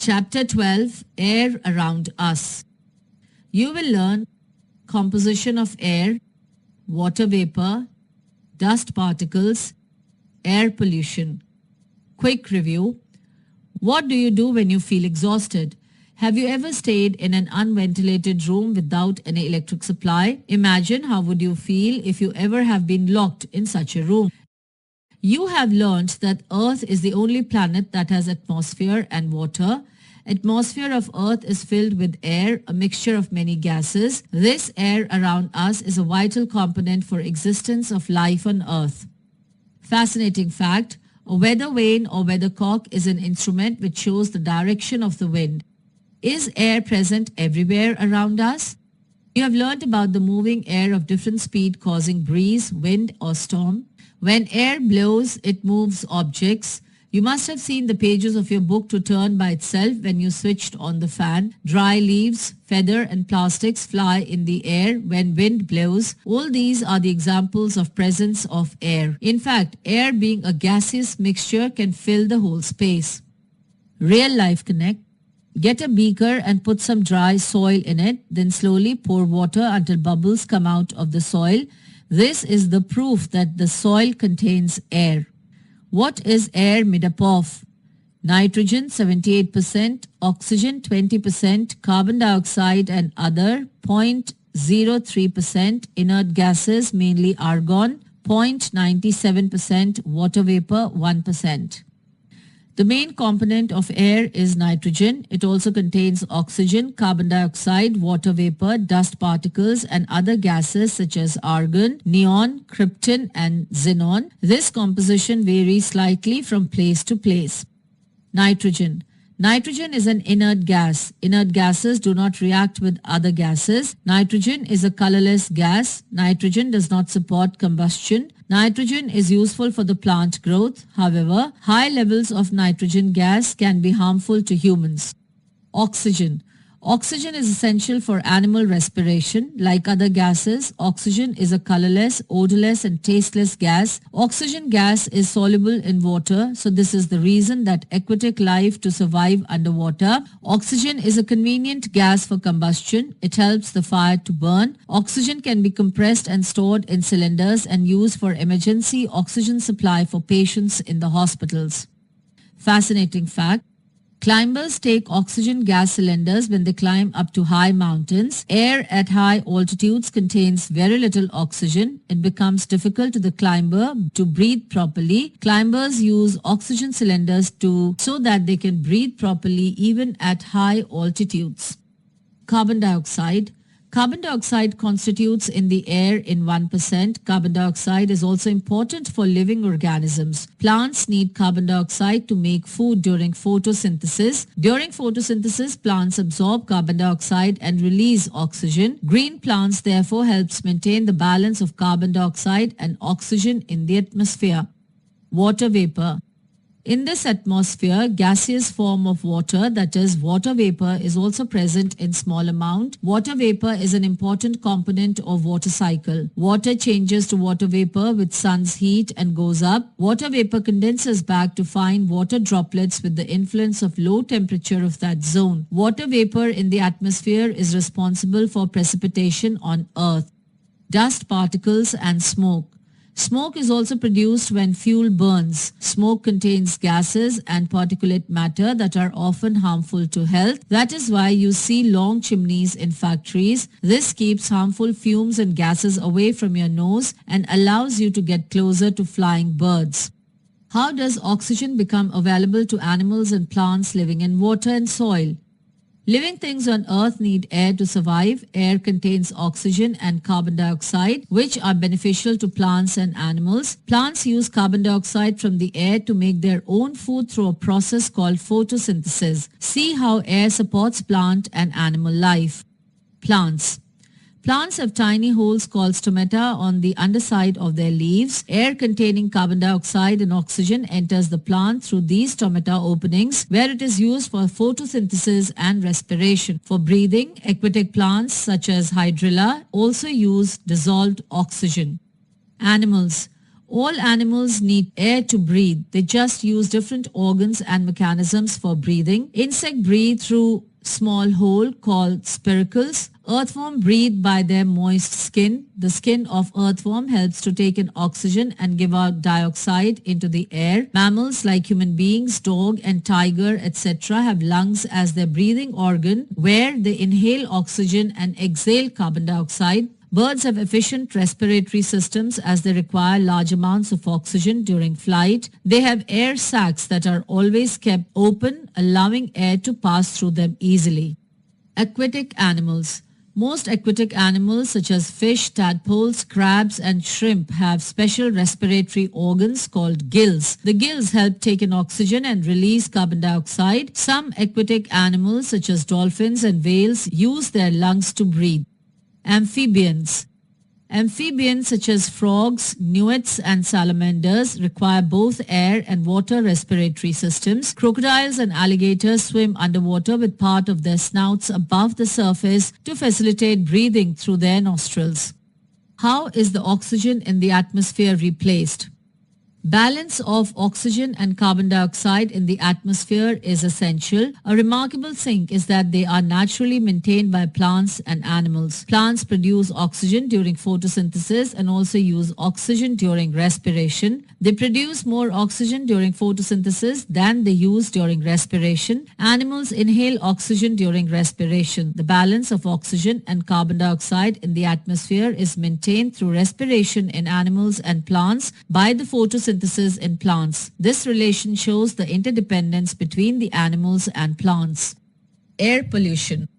Chapter 12, Air Around Us. You will learn composition of air, water vapor, dust particles, air pollution. Quick review. What do you do when you feel exhausted? Have you ever stayed in an unventilated room without any electric supply? Imagine how would you feel if you ever have been locked in such a room. You have learned that Earth is the only planet that has atmosphere and water. Atmosphere of Earth is filled with air, a mixture of many gases. This air around us is a vital component for existence of life on Earth. Fascinating fact, a weather vane or weathercock is an instrument which shows the direction of the wind. Is air present everywhere around us? You have learned about the moving air of different speed causing breeze, wind or storm. When air blows, it moves objects. You must have seen the pages of your book to turn by itself when you switched on the fan. Dry leaves, feather and plastics fly in the air when wind blows. All these are the examples of presence of air. In fact, air being a gaseous mixture can fill the whole space. Real life connect. Get a beaker and put some dry soil in it. Then slowly pour water until bubbles come out of the soil. This is the proof that the soil contains air. What is air made up of? Nitrogen 78%, oxygen 20%, carbon dioxide and other 0.03%, inert gases mainly argon 0.97%, water vapor 1%. The main component of air is nitrogen. It also contains oxygen, carbon dioxide, water vapor, dust particles and other gases such as argon, neon, krypton and xenon. This composition varies slightly from place to place. Nitrogen. Nitrogen is an inert gas. Inert gases do not react with other gases. Nitrogen is a colorless gas. Nitrogen does not support combustion. Nitrogen is useful for the plant growth. However, high levels of nitrogen gas can be harmful to humans. Oxygen. Oxygen is essential for animal respiration. Like other gases, oxygen is a colorless, odorless and tasteless gas. Oxygen gas is soluble in water, so this is the reason that aquatic life to survive underwater. Oxygen is a convenient gas for combustion. It helps the fire to burn. Oxygen can be compressed and stored in cylinders and used for emergency oxygen supply for patients in the hospitals. Fascinating fact. Climbers take oxygen gas cylinders when they climb up to high mountains. Air at high altitudes contains very little oxygen. It becomes difficult to the climber to breathe properly. Climbers use oxygen cylinders so that they can breathe properly even at high altitudes. Carbon dioxide. Carbon dioxide constitutes in the air in 1%. Carbon dioxide is also important for living organisms. Plants need carbon dioxide to make food during photosynthesis. During photosynthesis, plants absorb carbon dioxide and release oxygen. Green plants therefore helps maintain the balance of carbon dioxide and oxygen in the atmosphere. Water vapor. In this atmosphere, gaseous form of water, that is water vapor, is also present in small amount. Water vapor is an important component of water cycle. Water changes to water vapor with sun's heat and goes up. Water vapor condenses back to fine water droplets with the influence of low temperature of that zone. Water vapor in the atmosphere is responsible for precipitation on Earth. Dust particles and smoke. Smoke is also produced when fuel burns. Smoke contains gases and particulate matter that are often harmful to health. That is why you see long chimneys in factories. This keeps harmful fumes and gases away from your nose and allows you to get closer to flying birds. How does oxygen become available to animals and plants living in water and soil? Living things on Earth need air to survive. Air contains oxygen and carbon dioxide, which are beneficial to plants and animals. Plants use carbon dioxide from the air to make their own food through a process called photosynthesis. See how air supports plant and animal life. Plants. Plants have tiny holes called stomata on the underside of their leaves. Air containing carbon dioxide and oxygen enters the plant through these stomata openings, where it is used for photosynthesis and respiration. For breathing, aquatic plants such as hydrilla also use dissolved oxygen. Animals. All animals need air to breathe. They just use different organs and mechanisms for breathing. Insects breathe through small hole called spiracles. Earthworms breathe by their moist skin. The skin of earthworm helps to take in oxygen and give out dioxide into the air. Mammals like human beings, dog and tiger, etc. have lungs as their breathing organ where they inhale oxygen and exhale carbon dioxide. Birds have efficient respiratory systems as they require large amounts of oxygen during flight. They have air sacs that are always kept open, allowing air to pass through them easily. Aquatic animals. Most aquatic animals such as fish, tadpoles, crabs and shrimp have special respiratory organs called gills. The gills help take in oxygen and release carbon dioxide. Some aquatic animals such as dolphins and whales use their lungs to breathe. Amphibians. Amphibians such as frogs, newts and salamanders require both air and water respiratory systems. Crocodiles and alligators swim underwater with part of their snouts above the surface to facilitate breathing through their nostrils. How is the oxygen in the atmosphere replaced? Balance of oxygen and carbon dioxide in the atmosphere is essential. A remarkable thing is that they are naturally maintained by plants and animals. Plants produce oxygen during photosynthesis and also use oxygen during respiration. They produce more oxygen during photosynthesis than they use during respiration. Animals inhale oxygen during respiration. The balance of oxygen and carbon dioxide in the atmosphere is maintained through respiration in animals and plants by the photosynthesis in plants. This relation shows the interdependence between the animals and plants. Air pollution.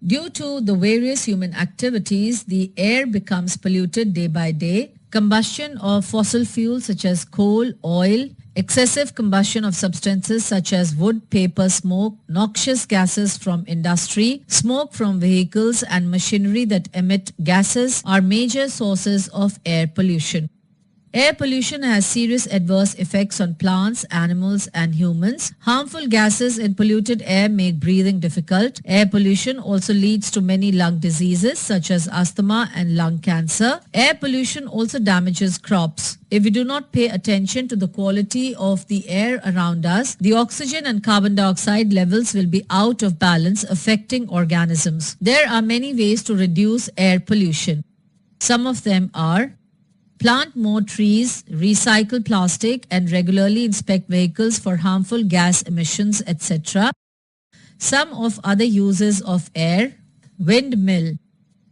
Due to the various human activities, the air becomes polluted day by day. Combustion of fossil fuels such as coal, oil, excessive combustion of substances such as wood, paper, smoke, noxious gases from industry, smoke from vehicles and machinery that emit gases are major sources of air pollution. Air pollution has serious adverse effects on plants, animals and humans. Harmful gases in polluted air make breathing difficult. Air pollution also leads to many lung diseases such as asthma and lung cancer. Air pollution also damages crops. If we do not pay attention to the quality of the air around us, the oxygen and carbon dioxide levels will be out of balance, affecting organisms. There are many ways to reduce air pollution. Some of them are: plant more trees, recycle plastic and regularly inspect vehicles for harmful gas emissions, etc. Some of other uses of air: windmill.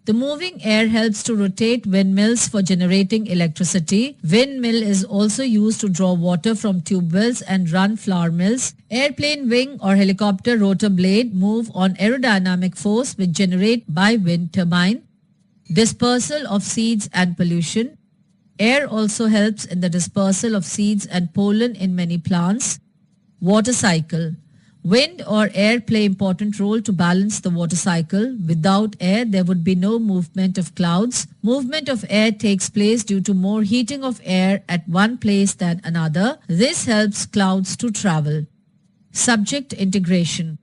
The moving air helps to rotate windmills for generating electricity. Windmill is also used to draw water from tube wells and run flour mills. Airplane wing or helicopter rotor blade move on aerodynamic force which generate by wind turbine. Dispersal of seeds and pollution. Air also helps in the dispersal of seeds and pollen in many plants. Water cycle. Wind or air play important role to balance the water cycle. Without air, there would be no movement of clouds. Movement of air takes place due to more heating of air at one place than another. This helps clouds to travel. Subject integration.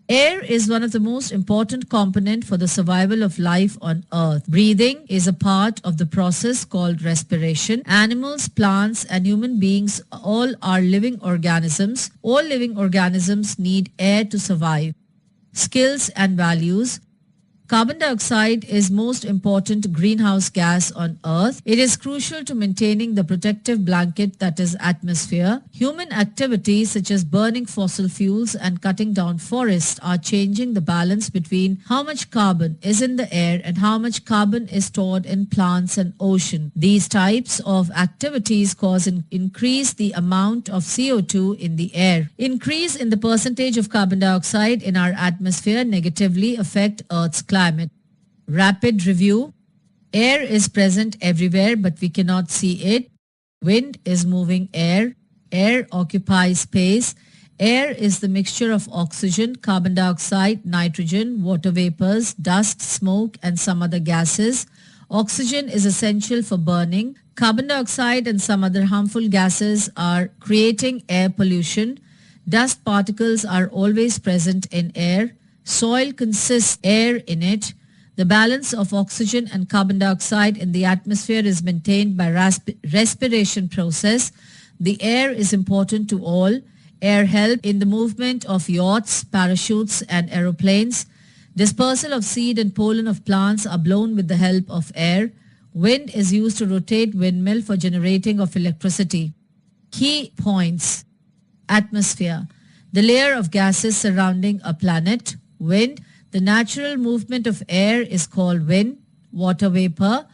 Air is one of the most important components for the survival of life on Earth. Breathing is a part of the process called respiration. Animals, plants, and human beings all are living organisms. All living organisms need air to survive. Skills and values. Carbon dioxide is most important greenhouse gas on Earth. It is crucial to maintaining the protective blanket that is atmosphere. Human activities such as burning fossil fuels and cutting down forests are changing the balance between how much carbon is in the air and how much carbon is stored in plants and ocean. These types of activities cause an increase the amount of CO2 in the air. Increase in the percentage of carbon dioxide in our atmosphere negatively affect Earth's climate. Rapid review. Air is present everywhere but we cannot see it. Wind is moving air. Air occupies space. Air is the mixture of oxygen, carbon dioxide, nitrogen, water vapors, dust, smoke and some other gases. Oxygen is essential for burning. Carbon dioxide and some other harmful gases are creating air pollution. Dust particles are always present in air. Soil consists air in it. The balance of oxygen and carbon dioxide in the atmosphere is maintained by respiration process. The air is important to all. Air helps in the movement of yachts, parachutes and aeroplanes. Dispersal of seed and pollen of plants are blown with the help of air. Wind is used to rotate windmill for generating of electricity. Key points. Atmosphere. The layer of gases surrounding a planet. Wind. The natural movement of air is called wind. Water vapor.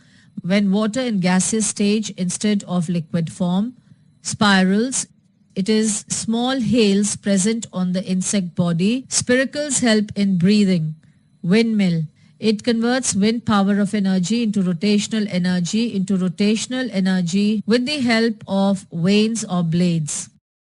When water in gaseous stage instead of liquid form. Spirals. It is small hails present on the insect body. Spiracles help in breathing. Windmill. It converts wind power of energy into rotational energy with the help of vanes or blades.